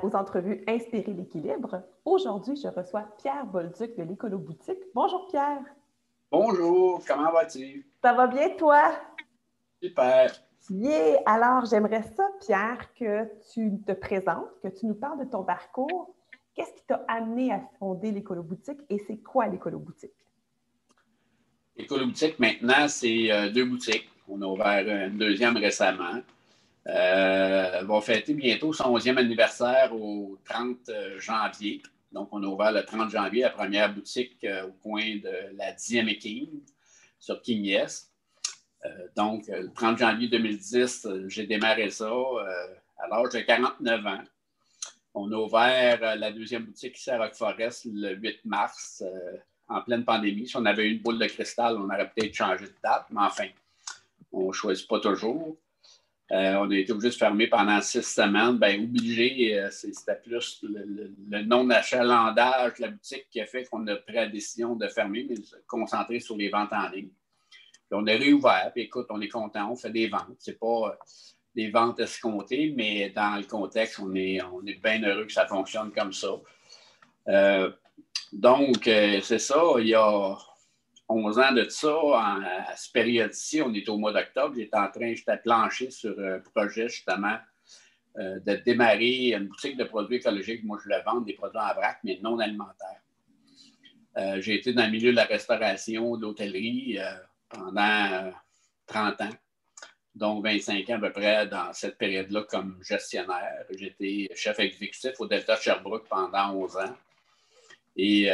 aux entrevues Inspirer l'équilibre. Aujourd'hui, je reçois Pierre Bolduc de l'Écolo-Boutique. Bonjour Pierre. Bonjour, comment vas-tu? Ça va bien toi? Super. Yeah! Alors, j'aimerais ça, Pierre, que tu te présentes, que tu nous parles de ton parcours. Qu'est-ce qui t'a amené à fonder l'Écolo-Boutique et c'est quoi l'Écolo-Boutique? L'Écolo-Boutique, maintenant, c'est 2 boutiques. On a ouvert une deuxième récemment. On va fêter bientôt son 11e anniversaire au 30 janvier. Donc, on a ouvert le 30 janvier la première boutique au coin de la 10e et King, sur King Yes. Donc, le 30 janvier 2010, j'ai démarré ça à l'âge de 49 ans. On a ouvert la deuxième boutique ici à Rock-Forest le 8 mars, en pleine pandémie. Si on avait eu une boule de cristal, on aurait peut-être changé de date, mais enfin, on ne choisit pas toujours. On a été obligé de fermer pendant 6 semaines. Bien, obligé, c'était plus le non-achalandage de la boutique qui a fait qu'on a pris la décision de fermer, mais de se concentrer sur les ventes en ligne. Puis on a réouvert, puis écoute, on est content, on fait des ventes. C'est pas des ventes escomptées, mais dans le contexte, on est bien heureux que ça fonctionne comme ça. Donc, c'est ça, il y a 11 ans de ça, à cette période-ci, on est au mois d'octobre, j'étais planché sur un projet justement de démarrer une boutique de produits écologiques. Moi, je voulais vendre des produits en vrac, mais non alimentaires. J'ai été dans le milieu de la restauration, de l'hôtellerie pendant 30 ans, donc 25 ans à peu près dans cette période-là comme gestionnaire. J'étais chef exécutif au Delta Sherbrooke pendant 11 ans. Et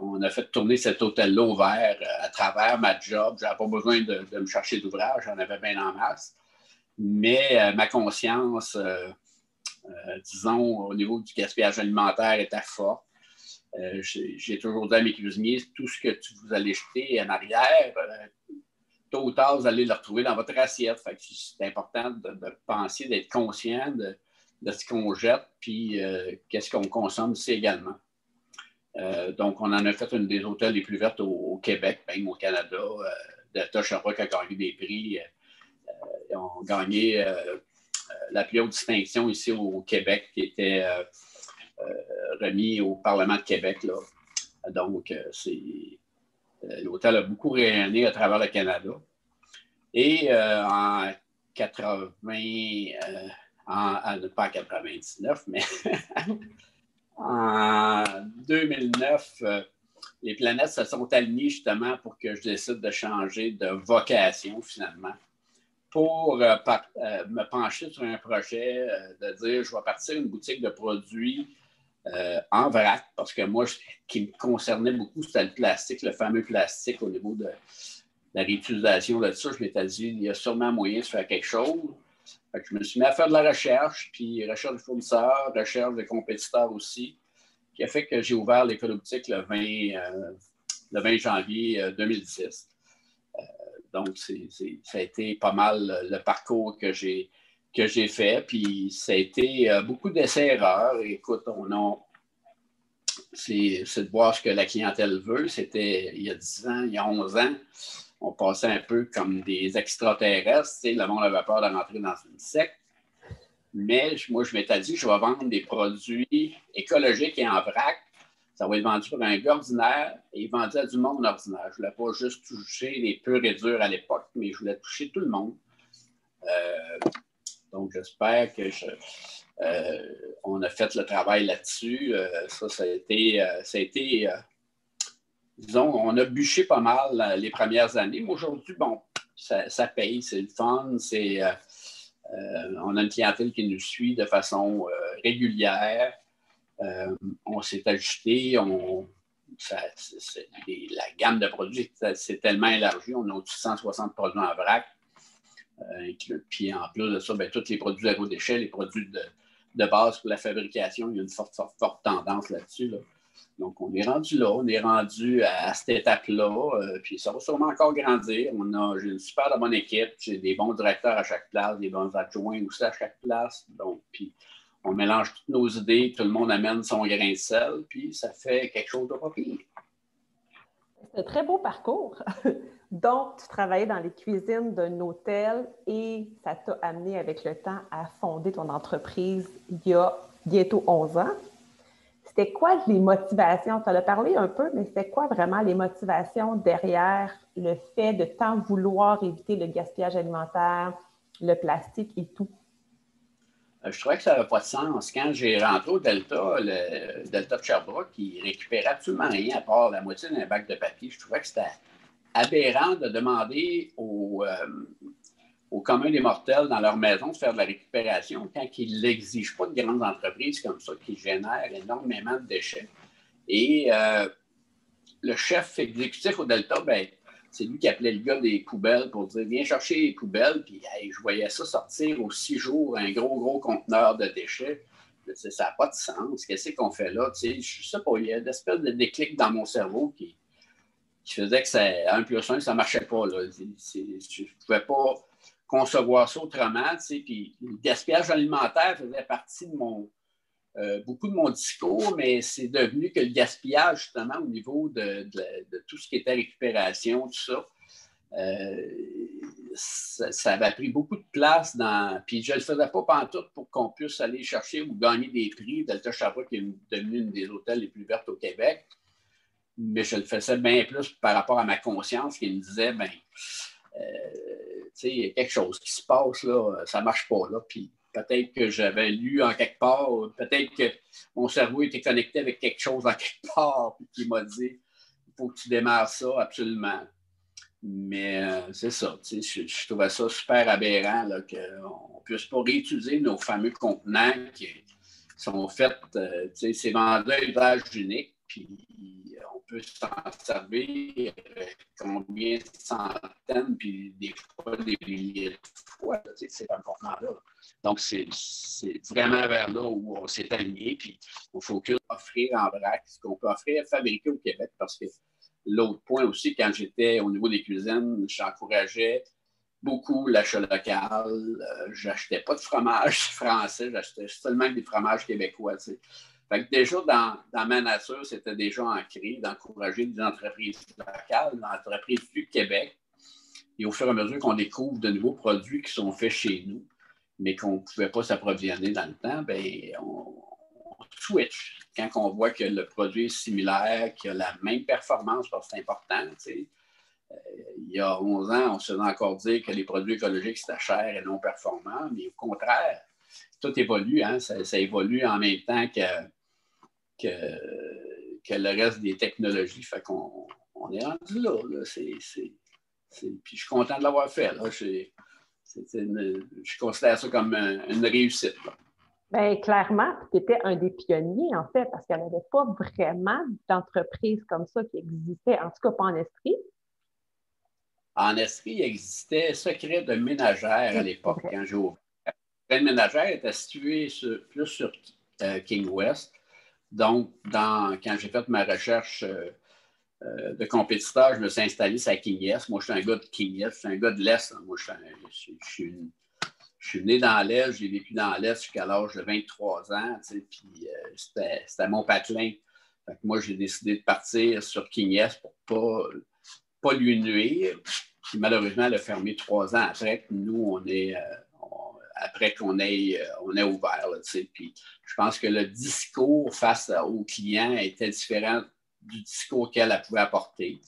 on a fait tourner cet hôtel-là ouvert à travers ma job. Je n'avais pas besoin de me chercher d'ouvrage, j'en avais bien en masse. Mais ma conscience, disons, au niveau du gaspillage alimentaire était forte. J'ai toujours dit à mes cuisiniers, tout ce que vous allez jeter en arrière, tôt ou tard, vous allez le retrouver dans votre assiette. Fait que c'est important de penser, d'être conscient de ce qu'on jette, puis qu'est-ce qu'on consomme aussi également. Donc, on en a fait une des hôtels les plus vertes au Québec, même au Canada. Delta Sherbrooke a gagné des prix. Ils ont gagné la plus haute distinction ici au Québec, qui était remis au Parlement de Québec. Là. Donc, l'hôtel a beaucoup rayonné à travers le Canada. Et en 80, pas en 99, mais en 2009, les planètes se sont alignées justement pour que je décide de changer de vocation finalement, pour me pencher sur un projet de dire je vais partir une boutique de produits en vrac, parce que moi, ce qui me concernait beaucoup, c'était le plastique, le fameux plastique au niveau de la réutilisation de ça. Je m'étais dit, il y a sûrement moyen de faire quelque chose. Fait que je me suis mis à faire de la recherche, puis recherche de fournisseurs, recherche de compétiteurs aussi, qui a fait que j'ai ouvert l'Écolo-Boutique le 20 janvier 2010. Donc, ça a été pas mal le parcours que j'ai fait. Puis, ça a été beaucoup d'essais-erreurs. Écoute, c'est de voir ce que la clientèle veut. C'était il y a 10 ans, il y a 11 ans. On passait un peu comme des extraterrestres. Tu sais, le monde avait peur de rentrer dans une secte. Mais moi, je m'étais dit, je vais vendre des produits écologiques et en vrac. Ça va être vendu pour un gars ordinaire et vendu à du monde ordinaire. Je ne voulais pas juste toucher les purs et durs à l'époque, mais je voulais toucher tout le monde. Donc, j'espère que on a fait le travail là-dessus. Ça a été disons, on a bûché pas mal les premières années. Mais aujourd'hui, bon, ça paye, c'est le fun. On a une clientèle qui nous suit de façon régulière. On s'est ajusté. La gamme de produits s'est tellement élargie. On a au-dessus de 160 produits en vrac. Puis en plus de ça, tous les produits zéro déchet, les produits de base pour la fabrication, il y a une forte tendance là-dessus. Là. Donc, on est rendu là, on est rendu à cette étape-là, puis ça va sûrement encore grandir. J'ai une super bonne équipe, j'ai des bons directeurs à chaque place, des bons adjoints aussi à chaque place. Donc, puis on mélange toutes nos idées, tout le monde amène son grain de sel, puis ça fait quelque chose de pas pire. C'est un très beau parcours. Donc, tu travaillais dans les cuisines d'un hôtel et ça t'a amené avec le temps à fonder ton entreprise il y a bientôt 11 ans. C'était quoi les motivations? Tu en as parlé un peu, mais c'était quoi vraiment les motivations derrière le fait de tant vouloir éviter le gaspillage alimentaire, le plastique et tout? Je trouvais que ça n'avait pas de sens. Quand j'ai rentré au Delta, le Delta de Sherbrooke, il récupérait absolument rien à part la moitié d'un bac de papier. Je trouvais que c'était aberrant de demander aux communs des mortels dans leur maison de faire de la récupération quand ils n'exigent pas de grandes entreprises comme ça qui génèrent énormément de déchets. Et le chef exécutif au Delta, ben, c'est lui qui appelait le gars des poubelles pour dire viens chercher les poubelles. Puis hey, je voyais ça sortir aux 6 jours, un gros conteneur de déchets. Ça n'a pas de sens. Qu'est-ce qu'on fait là? Je ne sais pas, il y a une espèce de déclic dans mon cerveau qui faisait que 1 plus 1, ça ne marchait pas. Là. Je ne pouvais pas concevoir ça autrement. Puis le gaspillage alimentaire faisait partie de beaucoup de mon discours, mais c'est devenu que le gaspillage, justement, au niveau de tout ce qui était récupération, tout ça, ça avait pris beaucoup de place puis je ne le faisais pas pantoute pour qu'on puisse aller chercher ou gagner des prix. Delta Sherbrooke est devenu une des hôtels les plus vertes au Québec, mais je le faisais bien plus par rapport à ma conscience qui me disait, il y a quelque chose qui se passe, là, ça ne marche pas, là, puis peut-être que j'avais lu en quelque part, peut-être que mon cerveau était connecté avec quelque chose en quelque part, puis qui m'a dit il faut que tu démarres ça absolument. Mais c'est ça, je trouvais ça super aberrant là, qu'on ne puisse pas réutiliser nos fameux contenants qui sont faits, c'est vendu à usage unique, puis on peut s'en servir combien de centaines, puis des fois des milliers de fois, c'est un contenant-là. Donc, c'est vraiment vers là où on s'est aligné, puis on focus offrir en vrac ce qu'on peut offrir, fabriquer au Québec, parce que l'autre point aussi, quand j'étais au niveau des cuisines, j'encourageais beaucoup l'achat local. J'achetais pas de fromage français, j'achetais seulement des fromages québécois. T'sais. Fait que déjà, dans ma nature, c'était déjà ancré d'encourager des entreprises locales, des entreprises du Québec. Et au fur et à mesure qu'on découvre de nouveaux produits qui sont faits chez nous, mais qu'on ne pouvait pas s'approvisionner dans le temps, on switch. Quand on voit que le produit est similaire, qu'il a la même performance, parce que c'est important, il y a 11 ans, on se faisait encore dire que les produits écologiques, c'était cher et non performant, mais au contraire, tout évolue, hein? Ça évolue en même temps que le reste des technologies. Fait qu'on est rendu là. Puis je suis content de l'avoir fait. Là. Je considère ça comme une réussite. Bien, clairement, tu étais un des pionniers, en fait, parce qu'il n'y avait pas vraiment d'entreprise comme ça qui existait, en tout cas pas en Estrie. En Estrie, il existait Secret de ménagère à l'époque, quand j'ai ouvert. Secret de ménagère était situé plus sur King West. Donc, quand j'ai fait ma recherche de compétiteur, je me suis installé à King Est. Moi, je suis un gars de King Est, je suis un gars de l'Est. Hein. Moi, je suis né dans l'Est, j'ai vécu dans l'Est jusqu'à l'âge de 23 ans, puis c'était mon patelin. Fait que moi, j'ai décidé de partir sur King Est pour pas lui nuire. Puis malheureusement, elle a fermé 3 ans après. Nous, après qu'on ait ouvert. Là, puis je pense que le discours face aux clients était différent du discours qu'elle pouvait apporter.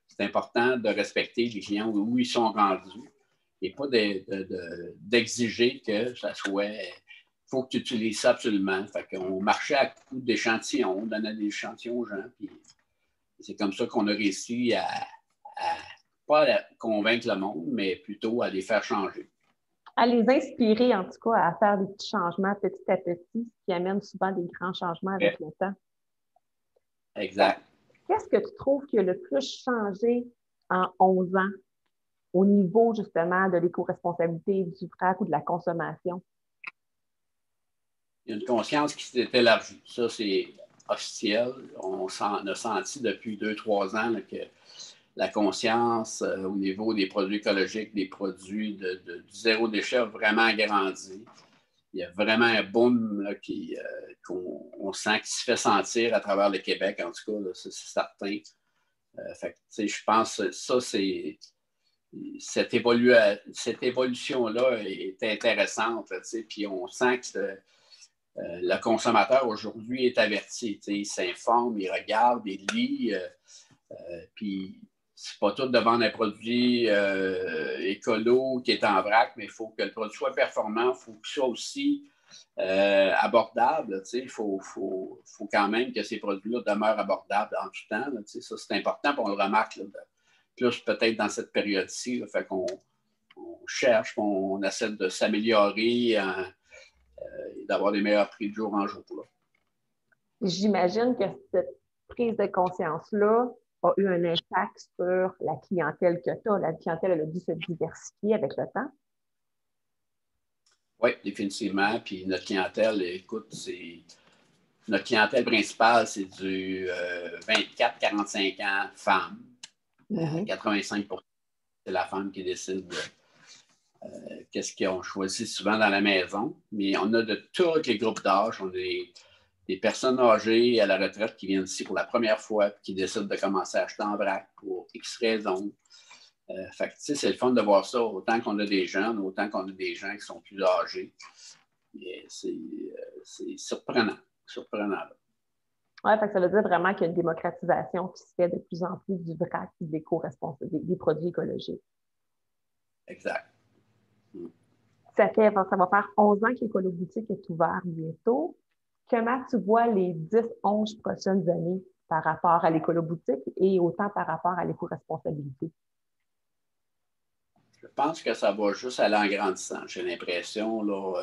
C'est important de respecter les clients où ils sont rendus et pas d'exiger que ça soit. Il faut que tu utilises ça absolument. Fait qu'on marchait à coups d'échantillons, on donnait des échantillons aux gens. Puis c'est comme ça qu'on a réussi à pas à convaincre le monde, mais plutôt à les faire changer. À les inspirer, en tout cas, à faire des petits changements petit à petit, ce qui amène souvent des grands changements avec le temps. Exact. Qu'est-ce que tu trouves qui a le plus changé en 11 ans au niveau, justement, de l'éco-responsabilité, du vrac ou de la consommation? Il y a une conscience qui s'est élargie. Ça, c'est officiel. On a senti depuis 2-3 ans là, que la conscience au niveau des produits écologiques, des produits du zéro déchet a vraiment grandi. Il y a vraiment un boom là, qu'on sent qui se fait sentir à travers le Québec, en tout cas, là, c'est certain. Fait que, je pense que ça, cette évolution-là est intéressante. Puis on sent que le consommateur aujourd'hui est averti. Il s'informe, il regarde, il lit. Puis c'est pas tout de vendre un produit écolo qui est en vrac, mais il faut que le produit soit performant, il faut que ce soit aussi abordable. Il faut quand même que ces produits-là demeurent abordables en tout temps. Là, ça, c'est important, puis on le remarque là, plus peut-être dans cette période-ci. Là, fait qu'on cherche, on essaie de s'améliorer et d'avoir des meilleurs prix de jour en jour. Là. J'imagine que cette prise de conscience-là a eu un impact sur la clientèle que tu as. La clientèle, elle a dû se diversifier avec le temps. Oui, définitivement. Puis notre clientèle, écoute, notre clientèle principale, c'est du 24-45 ans, femmes. 85 c'est la femme qui décide qu'est-ce qu'ils ont choisi souvent dans la maison. Mais on a de tous les groupes d'âge. On a des personnes âgées à la retraite qui viennent ici pour la première fois et qui décident de commencer à acheter en vrac pour X raisons. Fait que, c'est le fun de voir ça, autant qu'on a des jeunes, autant qu'on a des gens qui sont plus âgés. C'est surprenant. Oui, ça veut dire vraiment qu'il y a une démocratisation qui se fait de plus en plus du vrac et des produits écologiques. Exact. Ça va faire 11 ans que l'Écolo-Boutique est ouvert bientôt. Comment tu vois les 10-11 prochaines années par rapport à l'Écolo-Boutique et autant par rapport à l'éco-responsabilité? Je pense que ça va juste aller en grandissant. J'ai l'impression, là,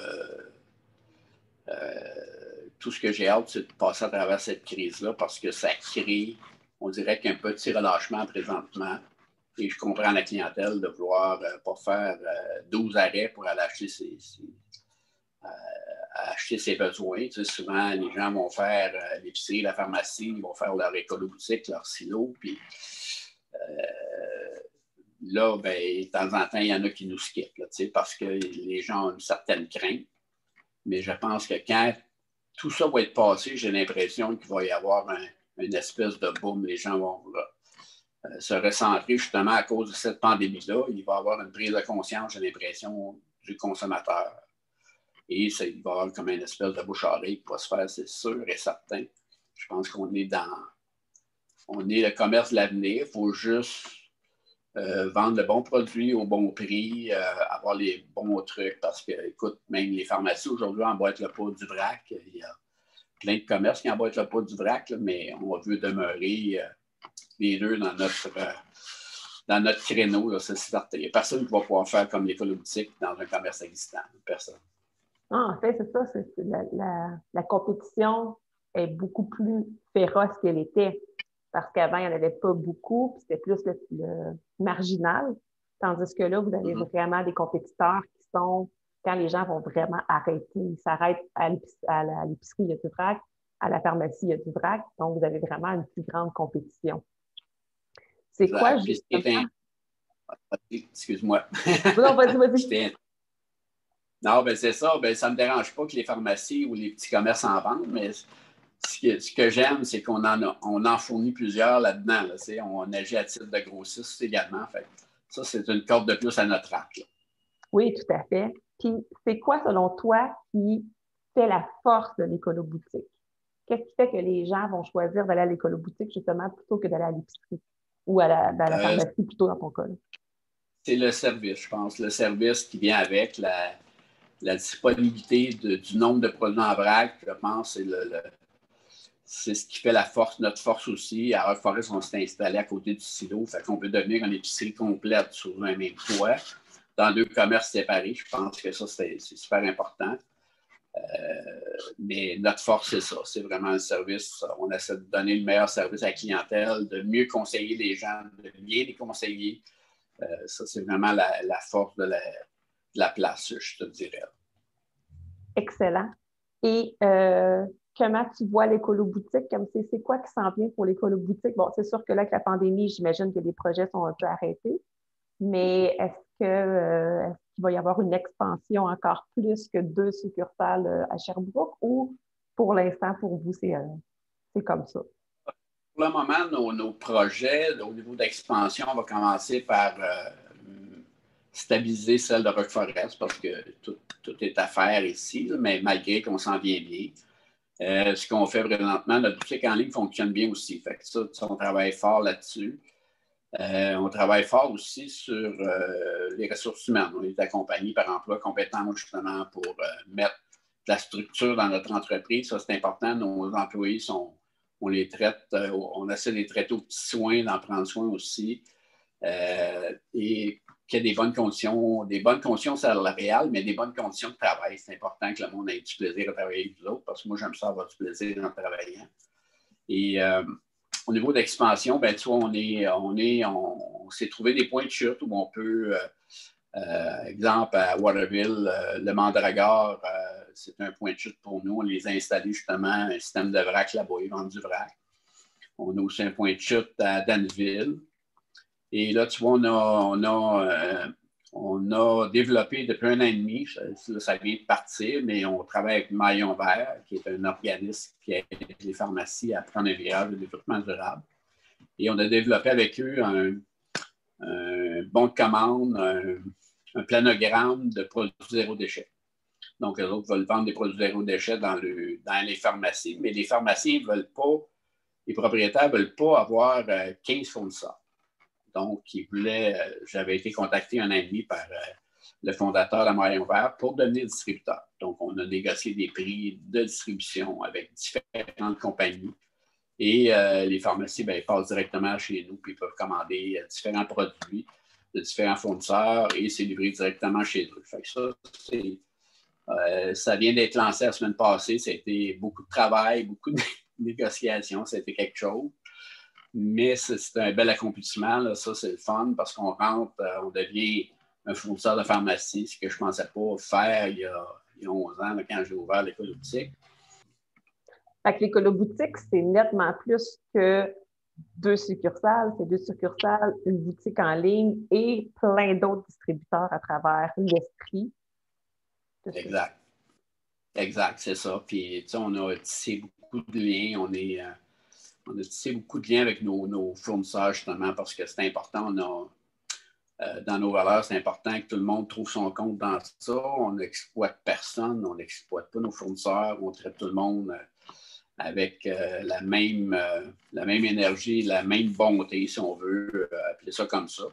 tout ce que j'ai hâte, c'est de passer à travers cette crise-là parce que ça crée, on dirait qu'un petit relâchement présentement. Et je comprends la clientèle de vouloir pas faire 12 arrêts pour aller acheter ses besoins. Tu sais, souvent, les gens vont faire l'épicerie, la pharmacie, ils vont faire leur écolo-boutique, leur silo, puis là, ben, de temps en temps, il y en a qui nous skippent, là, parce que les gens ont une certaine crainte. Mais je pense que quand tout ça va être passé, j'ai l'impression qu'il va y avoir une espèce de boom. Les gens vont se recentrer justement à cause de cette pandémie-là. Il va y avoir une prise de conscience, j'ai l'impression, du consommateur. Et il va y avoir comme une espèce de bouche-à-oreille qui va se faire, c'est sûr et certain. Je pense qu'on est le commerce de l'avenir. Il faut juste vendre le bon produit au bon prix, avoir les bons trucs, parce que, écoute, même les pharmacies aujourd'hui emboîtent le pas du vrac. Il y a plein de commerces qui emboîtent le pas du vrac, là, mais on veut demeurer les deux dans notre créneau. Là, c'est certain. Il n'y a personne qui va pouvoir faire comme l'Écolo-Boutique dans un commerce existant. Personne. Ah, en fait, c'est ça. La compétition est beaucoup plus féroce qu'elle était. Parce qu'avant, il n'y en avait pas beaucoup, puis c'était plus le marginal. Tandis que là, vous avez vraiment des compétiteurs qui sont, quand les gens vont vraiment arrêter, ils s'arrêtent à l'épicerie, il y a du vrac, à la pharmacie, il y a du vrac. Donc, vous avez vraiment une plus grande compétition. C'est quoi, justement? Excuse-moi. Non, vas-y. Non, ben c'est ça. Ben, ça ne me dérange pas que les pharmacies ou les petits commerces en vendent, mais ce que j'aime, c'est qu'on en fournit plusieurs là-dedans. Là, on agit à titre de grossiste également. Fait. Ça, c'est une corde de plus à notre arc. Là. Oui, tout à fait. Puis, c'est quoi, selon toi, qui fait la force de l'écolo-boutique? Qu'est-ce qui fait que les gens vont choisir d'aller à l'écolo-boutique, justement, plutôt que d'aller à l'épicerie ou à la pharmacie, plutôt dans ton cas? Là? C'est le service, je pense. Le service qui vient avec la disponibilité du nombre de produits en vrac, je pense, c'est ce qui fait notre force aussi. À Rock-Forest, on s'est installé à côté du silo, fait qu'on peut devenir une épicerie complète sur un même toit, dans 2 commerces séparés. Je pense que ça, c'est super important. Mais notre force, c'est ça. C'est vraiment un service. On essaie de donner le meilleur service à la clientèle, de mieux conseiller les gens, de bien les conseiller. Ça, c'est vraiment la force de la place, je te dirais. Excellent. Et comment tu vois l'écolo-boutique? C'est quoi qui s'en vient pour l'écolo-boutique? Bon, c'est sûr que là, avec la pandémie, j'imagine que les projets sont un peu arrêtés, mais est-ce qu'il va y avoir une expansion encore plus que 2 succursales à Sherbrooke ou pour l'instant, pour vous, c'est comme ça? le moment, nos projets, au niveau d'expansion, on va commencer par stabiliser celle de Roqueforest parce que tout est à faire ici, mais malgré qu'on s'en vient bien. Ce qu'on fait présentement, notre boutique en ligne fonctionne bien aussi. Fait que ça, on travaille fort là-dessus. On travaille fort aussi sur les ressources humaines. On est accompagné par Emploi compétent justement pour mettre de la structure dans notre entreprise. Ça, c'est important. Nos employés on les traite, on essaie de les traiter aux petits soins, d'en prendre soin aussi. Et qu'il y ait des bonnes conditions salariales, mais des bonnes conditions de travail. C'est important que le monde ait du plaisir à travailler avec vous autres, parce que moi, j'aime ça avoir du plaisir en travaillant. Et au niveau d'expansion, ben, tu vois, on s'est trouvé des points de chute où on peut, exemple, à Waterville, le Mandragore, c'est un point de chute pour nous. On les a installés justement, un système de vrac là-bas, ils vendent du vrac. On a aussi un point de chute à Danville. Et là, tu vois, on a développé depuis 1 an et demi, ça vient de partir, mais on travaille avec Maillon Vert, qui est un organisme qui aide les pharmacies à prendre un virage de développement durable. Et on a développé avec eux un bon de commande, un planogramme de produits zéro déchet. Donc, les autres veulent vendre des produits zéro déchet dans les pharmacies, mais les pharmaciens ne veulent pas, les propriétaires ne veulent pas avoir 15 fournisseurs. Donc, j'avais été contacté 1 an et demi par le fondateur de Maillon Vert pour devenir distributeur. Donc, on a négocié des prix de distribution avec différentes compagnies. Et les pharmacies passent directement chez nous puis ils peuvent commander différents produits de différents fournisseurs et c'est livré directement chez eux. Fait que ça vient d'être lancé la semaine passée. Ça a été beaucoup de travail, beaucoup de négociations. Ça a été quelque chose. Mais c'est un bel accomplissement. Là. Ça, c'est le fun parce qu'on rentre, on devient un fournisseur de pharmacie, ce que je ne pensais pas faire il y a 11 ans là, quand j'ai ouvert l'écolo-boutique. Fait que l'écolo-boutique, c'est nettement plus que 2 succursales. C'est 2 succursales, une boutique en ligne et plein d'autres distributeurs à travers l'Estrie. Exact. Exact, c'est ça. Puis, tu sais, on a tissé beaucoup de liens. On a tissé beaucoup de liens avec nos fournisseurs, justement, parce que c'est important. Dans nos valeurs, c'est important que tout le monde trouve son compte dans ça. On n'exploite personne, on n'exploite pas nos fournisseurs. On traite tout le monde avec la même énergie, la même bonté, si on veut appeler ça comme ça.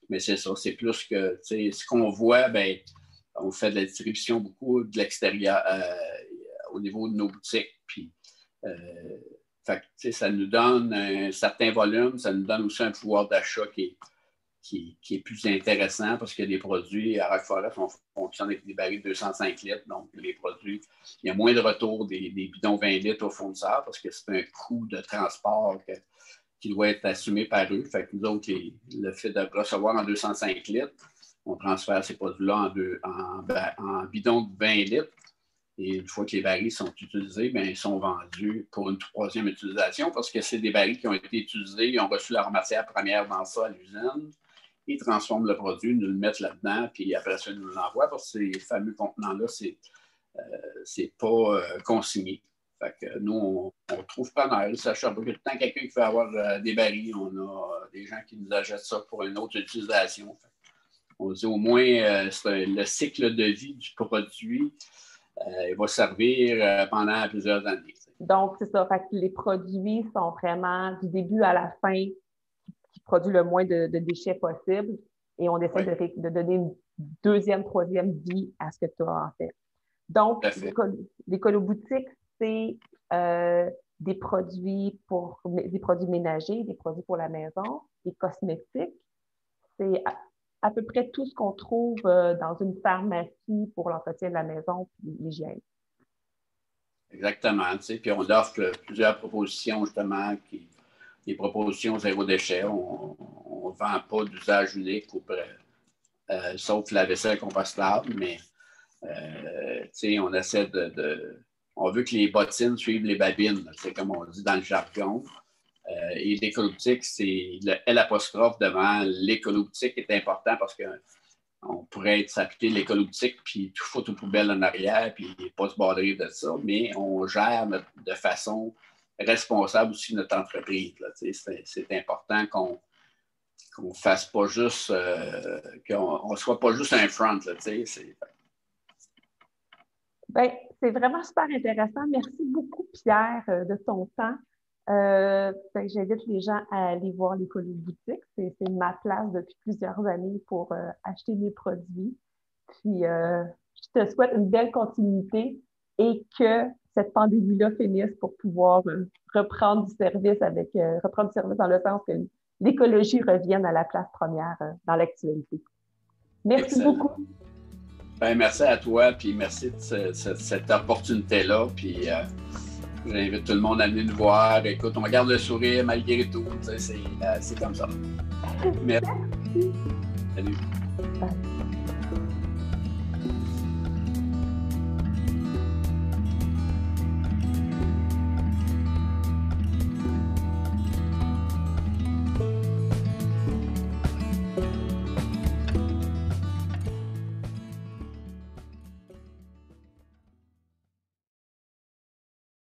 Mais c'est ça, c'est plus que, tu sais, ce qu'on voit, ben, on fait de la distribution beaucoup de l'extérieur au niveau de nos boutiques. Puis, fait, ça nous donne un certain volume, ça nous donne aussi un pouvoir d'achat qui est plus intéressant parce que les produits à Roqueforest, on fonctionne avec des barils de 205 litres. Donc, les produits, il y a moins de retour des bidons 20 litres aux fournisseurs parce que c'est un coût de transport qui doit être assumé par eux. Fait que nous autres, le fait de recevoir en 205 litres, on transfère ces produits-là en bidons de 20 litres. Et une fois que les barils sont utilisés, bien, ils sont vendus pour une 3e utilisation parce que c'est des barils qui ont été utilisés, ils ont reçu leur matière première dans ça à l'usine. Ils transforment le produit, nous le mettent là-dedans, puis après ça, ils nous l'envoient parce que ces fameux contenants-là, c'est pas consigné. Fait que nous, on trouve pas mal. Ça cherche beaucoup de temps. Quelqu'un qui veut avoir des barils, on a des gens qui nous achètent ça pour une autre utilisation. On dit au moins, le cycle de vie du produit, il va servir pendant plusieurs années. Donc, c'est ça. Fait que les produits sont vraiment du début à la fin qui produisent le moins de déchets possible et on essaie de donner une 2e, 3e vie à ce que tu as en fait. Donc, l'écolo-boutique, c'est des produits ménagers, des produits pour la maison, des cosmétiques. C'est à peu près tout ce qu'on trouve dans une pharmacie pour l'entretien de la maison et l'hygiène. Exactement. Tu sais, puis on offre plusieurs propositions, justement, des propositions zéro déchet. On ne vend pas d'usage unique, sauf la vaisselle compostable, mais tu sais, on essaie on veut que les bottines suivent les babines, c'est comme on dit dans le jargon. Et l'écolo-boutique, c'est le L' devant l'écolo-boutique est important parce qu'on pourrait s'appeler l'écolo-boutique puis tout foutre aux poubelles en arrière puis pas se barrer de ça, mais on gère de façon responsable aussi de notre entreprise. Là, c'est important qu'on ne fasse pas juste, qu'on ne soit pas juste un front. Là, Bien, c'est vraiment super intéressant. Merci beaucoup, Pierre, de ton temps. J'invite les gens à aller voir l'Écolo Boutique. C'est ma place depuis plusieurs années pour acheter mes produits. Puis, je te souhaite une belle continuité et que cette pandémie-là finisse pour pouvoir reprendre du service dans le sens que l'écologie revienne à la place première dans l'actualité. Merci Excellent. beaucoup. Ben, merci à toi, puis merci de cette opportunité-là. Puis j'invite tout le monde à venir nous voir. Écoute, on garde le sourire malgré tout. C'est comme ça. Merci. Salut. Bye.